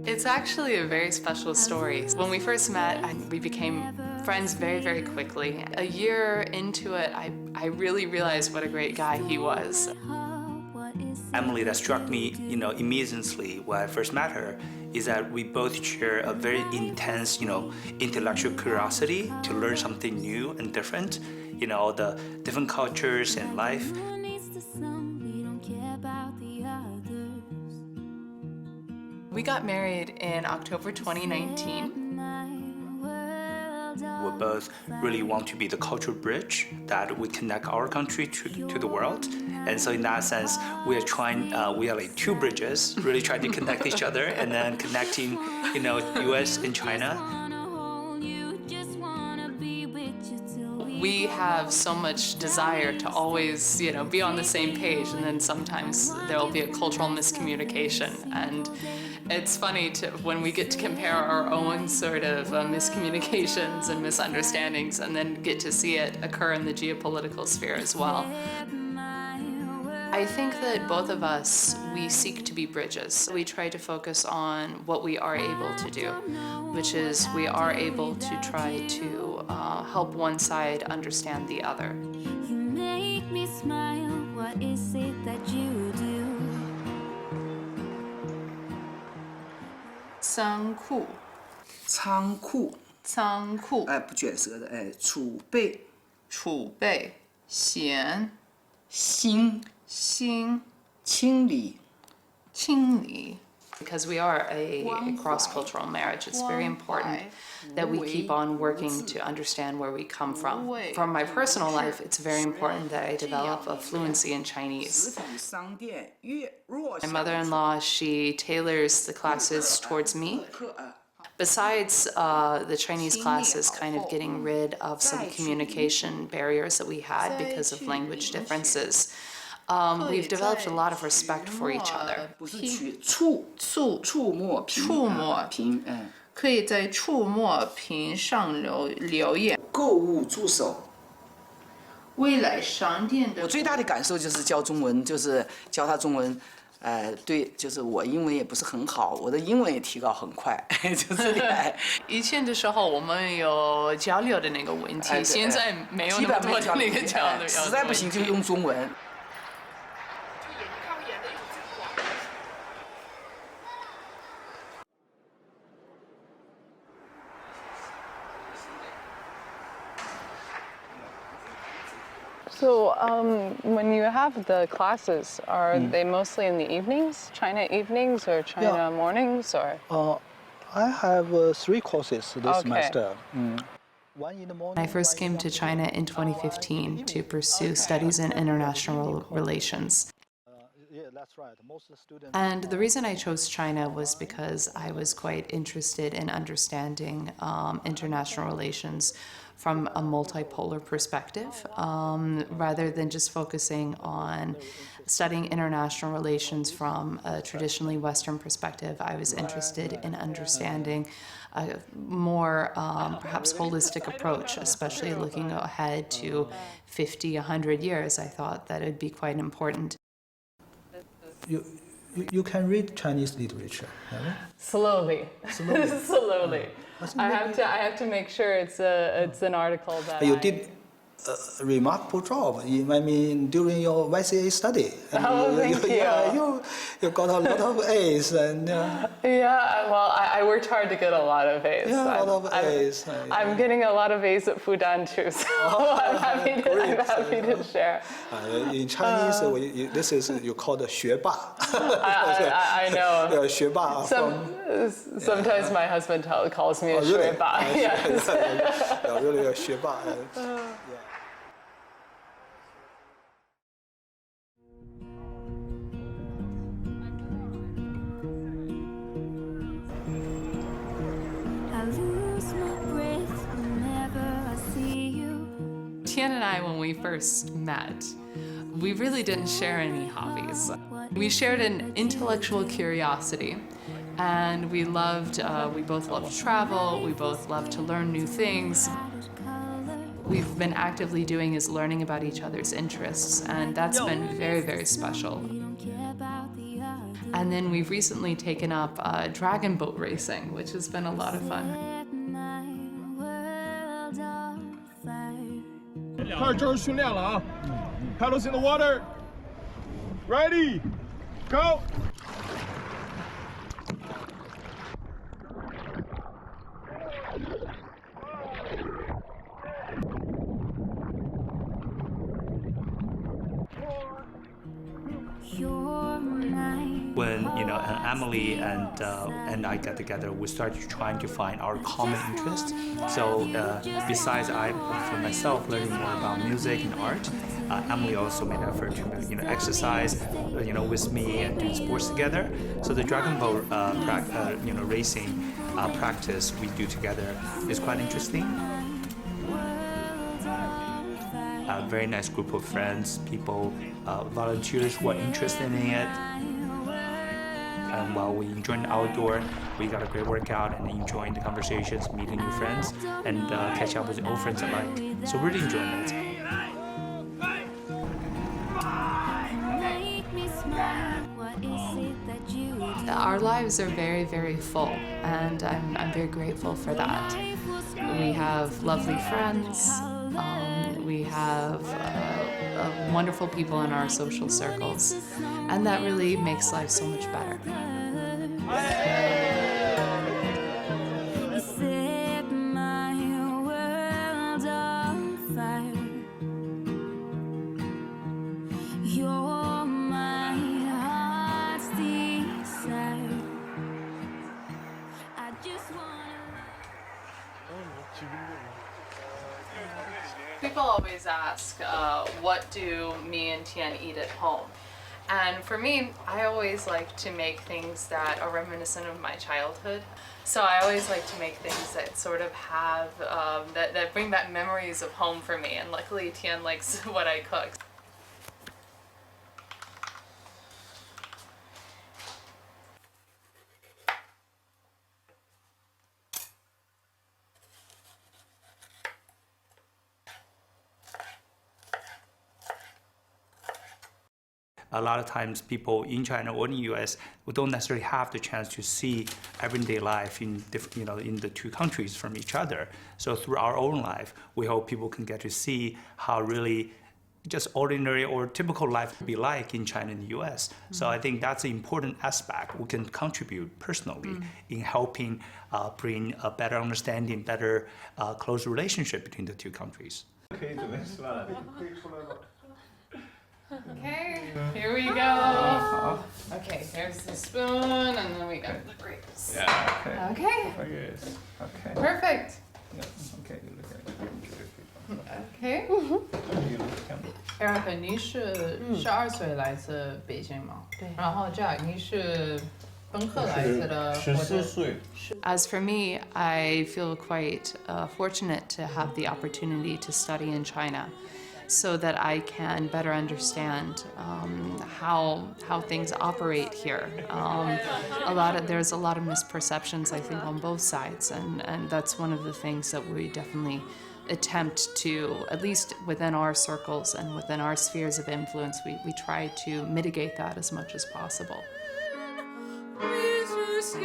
It's actually a very special story. When we first met, we became friends very, very quickly. A year into it, I really realized what a great guy he was. Emily, that struck me, immediately when I first met her, is that we both share a very intense, intellectual curiosity to learn something new and different, the different cultures and life. We got married in October 2019. We both really want to be the cultural bridge that we connect our country to the world. And so in that sense, we are like two bridges, really trying to connect each other and then connecting, US and China. We have so much desire to always, be on the same page, and then sometimes there'll be a cultural miscommunication. And it's funny when we get to compare our own sort of miscommunications and misunderstandings and then get to see it occur in the geopolitical sphere as well. I think that both of us, we seek to be bridges. We try to focus on what we are able to do, which is we are able to try to help one side understand the other. You make me smile, what is it that you do? 仓库，仓库，仓库，不卷舌的，储备，储备，闲，心，心，清理，清理。Because we are a cross-cultural marriage, it's very important that we keep on working to understand where we come from. For my personal life, it's very important that I develop a fluency in Chinese. My mother-in-law, she tailors the classes towards me. Besides the Chinese classes kind of getting rid of some communication barriers that we had because of language differences, we've developed a lot of respect for each other. 触摸屏，可以在触摸屏上留言。购物助手。未来商店的。我最大的感受就是教中文，就是教他中文。对，就是我英文也不是很好，我的英文也提高很快，就是以前的时候我们有交流的那个问题，现在没有那么多的那个交流。实在不行就用中文。So when you have the classes, are they mostly in the evenings, China evenings or China mornings, or? I have 3 courses this semester. One in the morning. I first came to China in 2015 to pursue studies in international relations. That's right. Most students. And the reason I chose China was because I was quite interested in understanding international relations from a multipolar perspective, rather than just focusing on studying international relations from a traditionally Western perspective. I was interested in understanding a more perhaps holistic approach, especially looking ahead to 50, 100 years. I thought that it would be quite important. You can read Chinese literature, right? Slowly. Slowly. I have to make sure it's an article that you did a remarkable job. During your YCA study. Thank you. You got a lot of A's and. Yeah, well, I worked hard to get a lot of A's. Yeah, a lot of A's. I'm getting a lot of A's at Fudan too, so I'm happy to share. In Chinese, this is you call the 学霸. I know. Yeah, 学霸. Sometimes my husband calls me a 学霸. Yes. Really a 学霸. Tian and I, when we first met, we really didn't share any hobbies. We shared an intellectual curiosity, and we both loved travel, we both loved to learn new things. We've been actively doing is learning about each other's interests, and that's been very, very special. And then we've recently taken up dragon boat racing, which has been a lot of fun. Set my world on fire. 开始正式训练了啊 ！Paddles in the water. Ready, go. You're mine. When Emily and I got together, we started trying to find our common interests. So besides for myself learning more about music and art, Emily also made effort to exercise with me and do sports together. So the dragon boat racing practice we do together is quite interesting. A very nice group of friends, people, volunteers who are interested in it. And while we enjoyed the outdoor, we got a great workout and enjoying the conversations, meeting new friends, and catch up with old friends alike. So really enjoying it. Make me smile. What is it that you do? Our lives are very, very full, and I'm very grateful for that. We have lovely friends. We have wonderful people in our social circles, and that really makes life so much better. You set my world on fire. You're my heart's desire. I just wanna. People always ask, what do me and Tian eat at home? And for me, I always like to make things that are reminiscent of my childhood. So I always like to make things that sort of have, that bring back memories of home for me. And luckily Tian likes what I cook. A lot of times people in China or in the US don't necessarily have the chance to see everyday life in in the two countries from each other. So through our own life, we hope people can get to see how really just ordinary or typical life would be like in China and the US. So I think that's an important aspect we can contribute personally in helping bring a better understanding, better close relationship between the two countries. Okay, here we go. Okay, here's the spoon, and then we got the grapes. Yeah. Okay, Okay. perfect. Okay. You look at it. Okay. You look at it. Erica，你是12岁来自北京吗？对。然后 Jack，你是本科来自的， 14岁 As for me, I feel quite fortunate to have the opportunity to study in China, so that I can better understand how things operate here. There's a lot of misperceptions, I think, on both sides, and that's one of the things that we definitely attempt to, at least within our circles and within our spheres of influence, we try to mitigate that as much as possible. 你是想